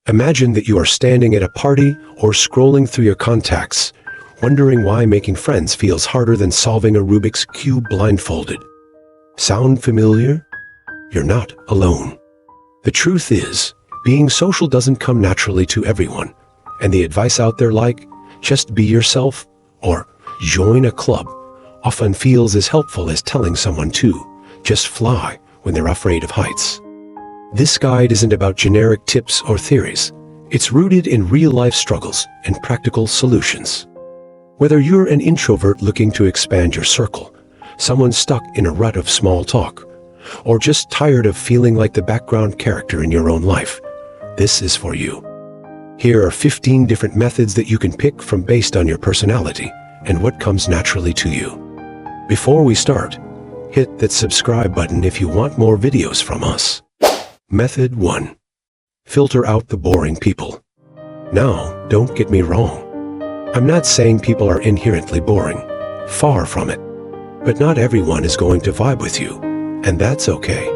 Imagine that you are standing at a party or scrolling through your contacts, wondering why making friends feels harder than solving a Rubik's Cube blindfolded. Sound familiar? You're not alone. The truth is, being social doesn't come naturally to everyone, and the advice out there like, just be yourself, or join a club, often feels as helpful as telling someone to just fly when they're afraid of heights. This guide isn't about generic tips or theories. It's rooted in real-life struggles and practical solutions. Whether you're an introvert looking to expand your circle, someone stuck in a rut of small talk, or just tired of feeling like the background character in your own life, this is for you. Here are 15 different methods that you can pick from based on your personality and what comes naturally to you. Before we start, hit that subscribe button if you want more videos from us. Method 1. Filter out the boring people. Now, don't get me wrong. I'm not saying people are inherently boring. Far from it. But not everyone is going to vibe with you, and that's okay.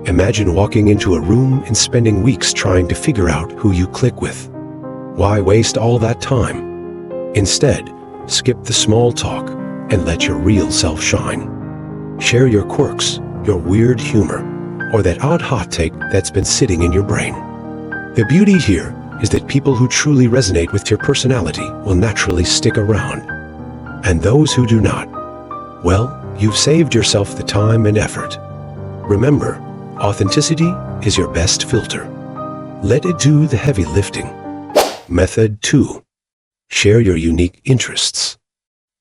Imagine walking into a room and spending weeks trying to figure out who you click with. Why waste all that time? Instead, skip the small talk and let your real self shine. Share your quirks, your weird humor, or that odd hot take that's been sitting in your brain. The beauty here is that people who truly resonate with your personality will naturally stick around. And those who do not, well, you've saved yourself the time and effort. Remember, authenticity is your best filter. Let it do the heavy lifting. Method 2. Share your unique interests.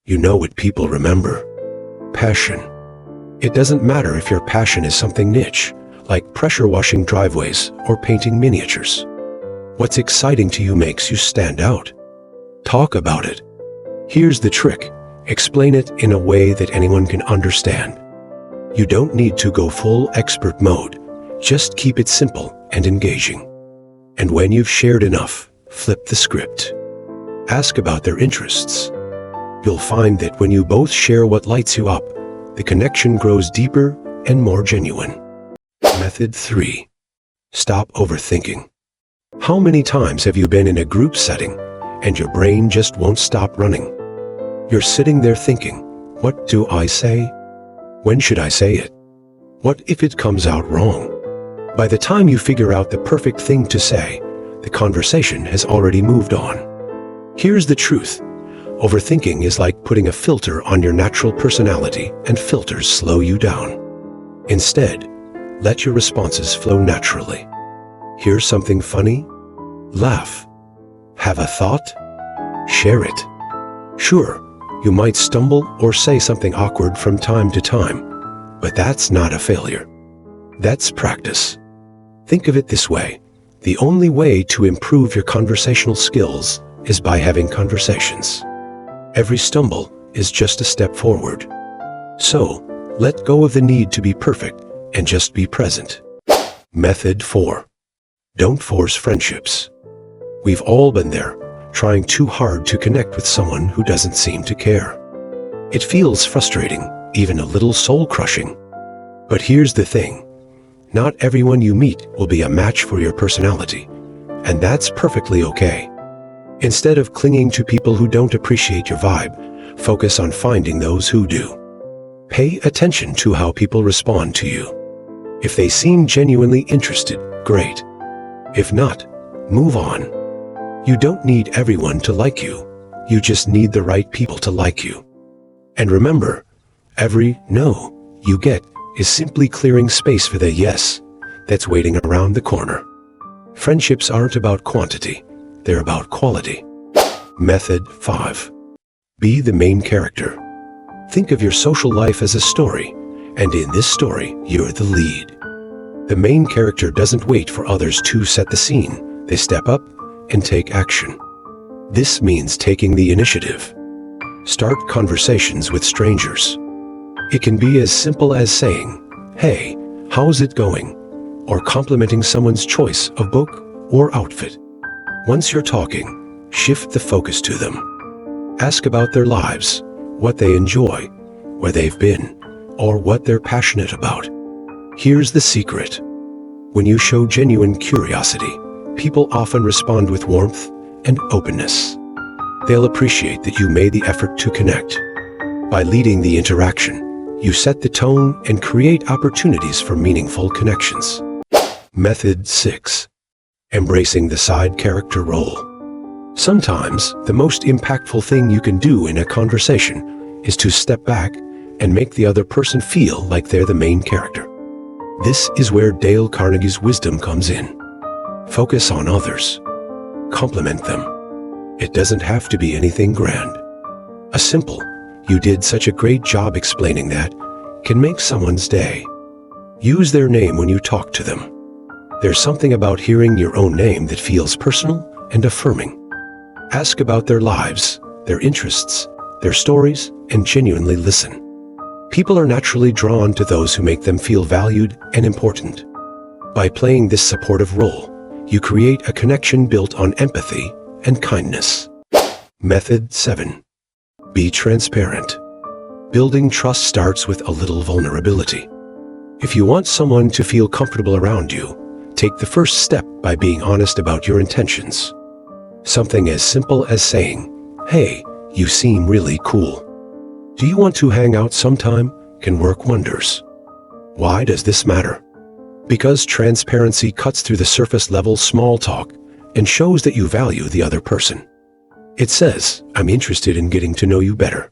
You know what people remember. Passion. It doesn't matter if your passion is something niche, like pressure washing driveways or painting miniatures. What's exciting to you makes you stand out. Talk about it. Here's the trick. Explain it in a way that anyone can understand. You don't need to go full expert mode. Just keep it simple and engaging. And when you've shared enough, flip the script. Ask about their interests. You'll find that when you both share what lights you up, the connection grows deeper and more genuine. Method 3. Stop overthinking. How many times have you been in a group setting and your brain just won't stop running? You're sitting there thinking, what do I say? When should I say it? What if it comes out wrong? By the time you figure out the perfect thing to say, the conversation has already moved on. Here's the truth. Overthinking is like putting a filter on your natural personality, and filters slow you down. Instead, let your responses flow naturally. Hear something funny? Laugh. Have a thought? Share it. Sure, you might stumble or say something awkward from time to time, but that's not a failure. That's practice. Think of it this way. The only way to improve your conversational skills is by having conversations. Every stumble is just a step forward. So, let go of the need to be perfect and just be present. Method 4. Don't force friendships. We've all been there, trying too hard to connect with someone who doesn't seem to care. It feels frustrating, even a little soul-crushing. But here's the thing. Not everyone you meet will be a match for your personality, and that's perfectly okay. Instead of clinging to people who don't appreciate your vibe, focus on finding those who do. Pay attention to how people respond to you. If they seem genuinely interested, great. If not, move on. You don't need everyone to like you. You just need the right people to like you. And remember, every no you get is simply clearing space for the yes that's waiting around the corner. Friendships aren't about quantity. They're about quality. Method 5. Be the main character. Think of your social life as a story, and in this story, you're the lead. The main character doesn't wait for others to set the scene. They step up and take action. This means taking the initiative. Start conversations with strangers. It can be as simple as saying, "Hey, how's it going?" or complimenting someone's choice of book or outfit. Once you're talking, shift the focus to them. Ask about their lives, what they enjoy, where they've been, or what they're passionate about. Here's the secret. When you show genuine curiosity, People often respond with warmth and openness. They'll appreciate that you made the effort to connect. By leading the interaction, you set the tone and create opportunities for meaningful connections. Method 6. Embracing the side character role. Sometimes, the most impactful thing you can do in a conversation is to step back and make the other person feel like they're the main character. This is where Dale Carnegie's wisdom comes in. Focus on others. Compliment them. It doesn't have to be anything grand. A simple, "You did such a great job explaining that," can make someone's day. Use their name when you talk to them. There's something about hearing your own name that feels personal and affirming. Ask about their lives, their interests, their stories, and genuinely listen. People are naturally drawn to those who make them feel valued and important. By playing this supportive role, you create a connection built on empathy and kindness. Method 7. Be transparent. Building trust starts with a little vulnerability. If you want someone to feel comfortable around you, take the first step by being honest about your intentions. Something as simple as saying, "Hey, you seem really cool. Do you want to hang out sometime?" can work wonders. Why does this matter? Because transparency cuts through the surface level small talk and shows that you value the other person. It says, "I'm interested in getting to know you better."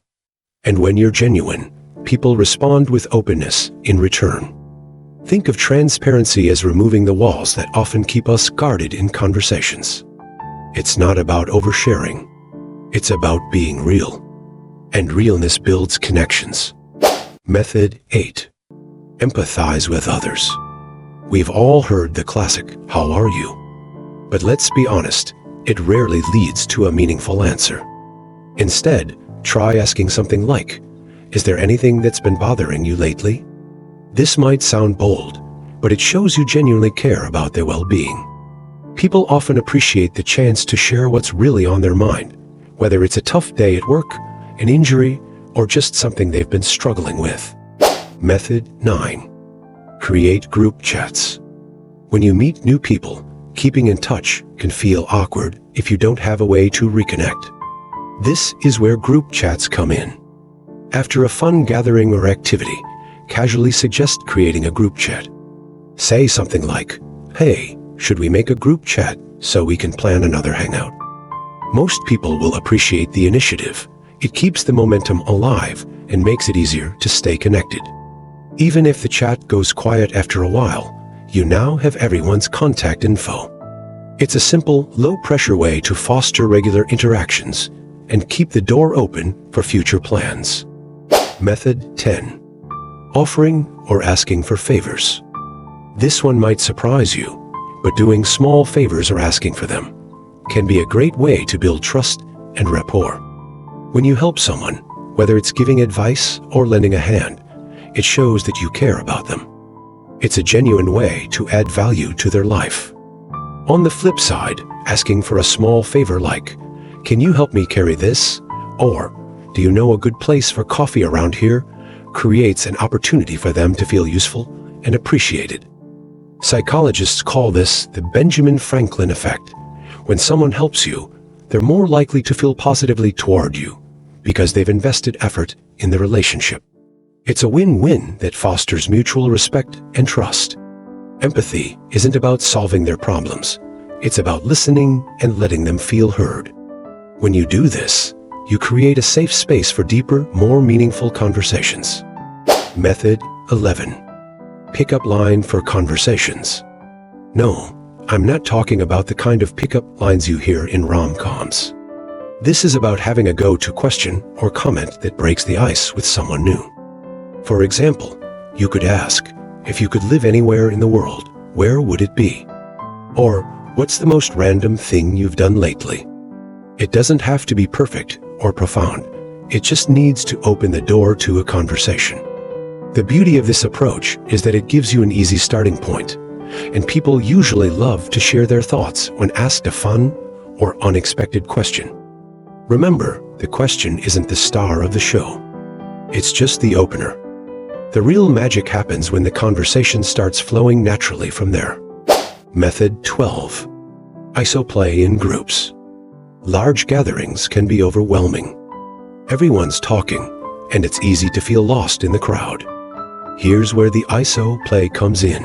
And when you're genuine, people respond with openness in return. Think of transparency as removing the walls that often keep us guarded in conversations. It's not about oversharing. It's about being real. And realness builds connections. Method 8. Empathize with others. We've all heard the classic, "How are you?" But let's be honest, it rarely leads to a meaningful answer. Instead, try asking something like, "Is there anything that's been bothering you lately?" This might sound bold, but it shows you genuinely care about their well-being. People often appreciate the chance to share what's really on their mind, whether it's a tough day at work, an injury, or just something they've been struggling with. Method 9. Create group chats. When you meet new people, keeping in touch can feel awkward if you don't have a way to reconnect. This is where group chats come in. After a fun gathering or activity, casually suggest creating a group chat. Say something like, "Hey, should we make a group chat so we can plan another hangout?" Most people will appreciate the initiative. It keeps the momentum alive and makes it easier to stay connected. Even if the chat goes quiet after a while, you now have everyone's contact info. It's a simple, low-pressure way to foster regular interactions and keep the door open for future plans. Method 10. Offering or asking for favors. This one might surprise you, but doing small favors or asking for them can be a great way to build trust and rapport. When you help someone, whether it's giving advice or lending a hand, it shows that you care about them. It's a genuine way to add value to their life. On the flip side, asking for a small favor like, "Can you help me carry this?" or "Do you know a good place for coffee around here?" creates an opportunity for them to feel useful and appreciated. Psychologists call this the Benjamin Franklin effect. When someone helps you, they're more likely to feel positively toward you because they've invested effort in the relationship. It's a win-win that fosters mutual respect and trust. Empathy isn't about solving their problems. It's about listening and letting them feel heard. When you do this, you create a safe space for deeper, more meaningful conversations. Method 11. Pickup line for conversations. No, I'm not talking about the kind of pickup lines you hear in rom-coms. This is about having a go-to question or comment that breaks the ice with someone new. For example, you could ask, "If you could live anywhere in the world, where would it be?" Or, "What's the most random thing you've done lately?" It doesn't have to be perfect or profound. It just needs to open the door to a conversation. The beauty of this approach is that it gives you an easy starting point, and people usually love to share their thoughts when asked a fun or unexpected question. Remember, the question isn't the star of the show. It's just the opener. The real magic happens when the conversation starts flowing naturally from there. Method 12. ISO play in groups. Large gatherings can be overwhelming. Everyone's talking, and it's easy to feel lost in the crowd. Here's where the ISO play comes in.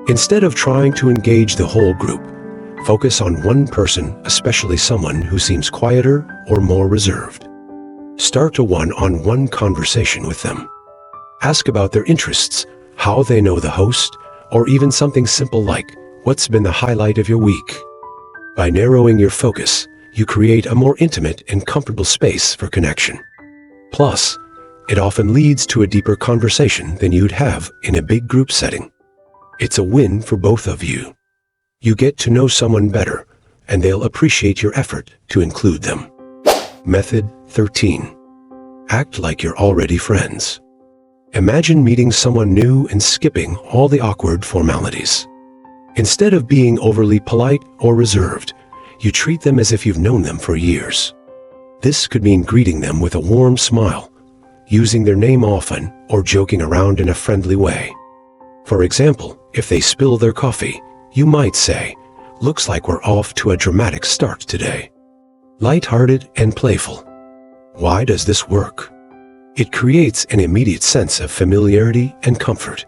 Instead of trying to engage the whole group, focus on one person, especially someone who seems quieter or more reserved. Start a one-on-one conversation with them. Ask about their interests, how they know the host, or even something simple like, what's been the highlight of your week? By narrowing your focus, you create a more intimate and comfortable space for connection. Plus, it often leads to a deeper conversation than you'd have in a big group setting. It's a win for both of you. You get to know someone better, and they'll appreciate your effort to include them. Method 13. Act like you're already friends. Imagine meeting someone new and skipping all the awkward formalities. Instead of being overly polite or reserved, you treat them as if you've known them for years. This could mean greeting them with a warm smile, using their name often, or joking around in a friendly way. For example, if they spill their coffee, you might say, "Looks like we're off to a dramatic start today." Light-hearted and playful. Why does this work? It creates an immediate sense of familiarity and comfort.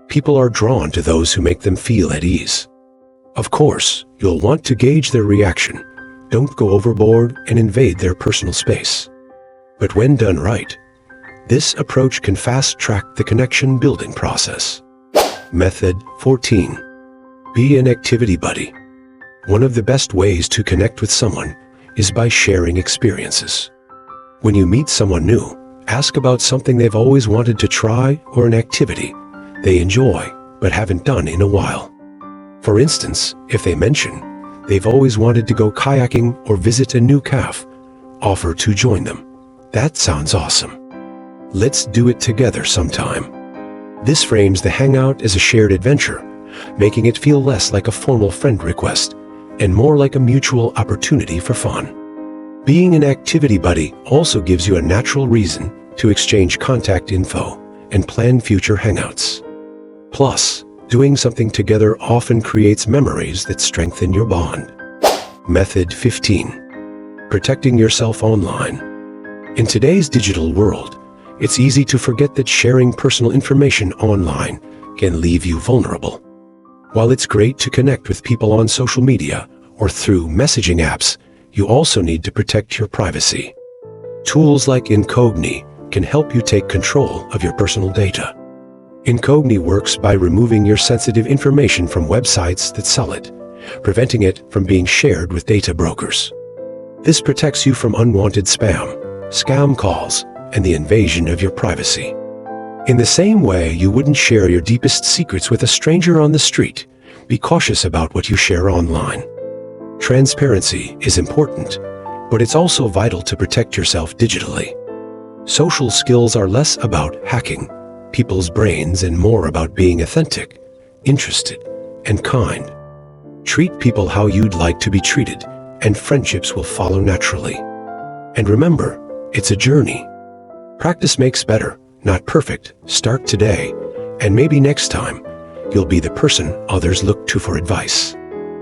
People are drawn to those who make them feel at ease. Of course, you'll want to gauge their reaction. Don't go overboard and invade their personal space. But when done right, this approach can fast-track the connection-building process. Method 14. Be an activity buddy. One of the best ways to connect with someone is by sharing experiences. When you meet someone new, ask about something they've always wanted to try or an activity they enjoy but haven't done in a while. For instance, if they mention they've always wanted to go kayaking or visit a new cafe, offer to join them. That sounds awesome. Let's do it together sometime. This frames the hangout as a shared adventure, making it feel less like a formal friend request and more like a mutual opportunity for fun. Being an activity buddy also gives you a natural reason to exchange contact info and plan future hangouts. Plus, doing something together often creates memories that strengthen your bond. Method 15. Protecting yourself online. In today's digital world, it's easy to forget that sharing personal information online can leave you vulnerable. While it's great to connect with people on social media or through messaging apps, you also need to protect your privacy. Tools like Incogni can help you take control of your personal data. Incogni works by removing your sensitive information from websites that sell it, preventing it from being shared with data brokers. This protects you from unwanted spam, scam calls, and the invasion of your privacy. In the same way you wouldn't share your deepest secrets with a stranger on the street, be cautious about what you share online. Transparency is important, but it's also vital to protect yourself digitally. Social skills are less about hacking people's brains and more about being authentic, interested, and kind. Treat people how you'd like to be treated, and friendships will follow naturally. And remember, it's a journey. Practice makes better, not perfect. Start today, and maybe next time, you'll be the person others look to for advice.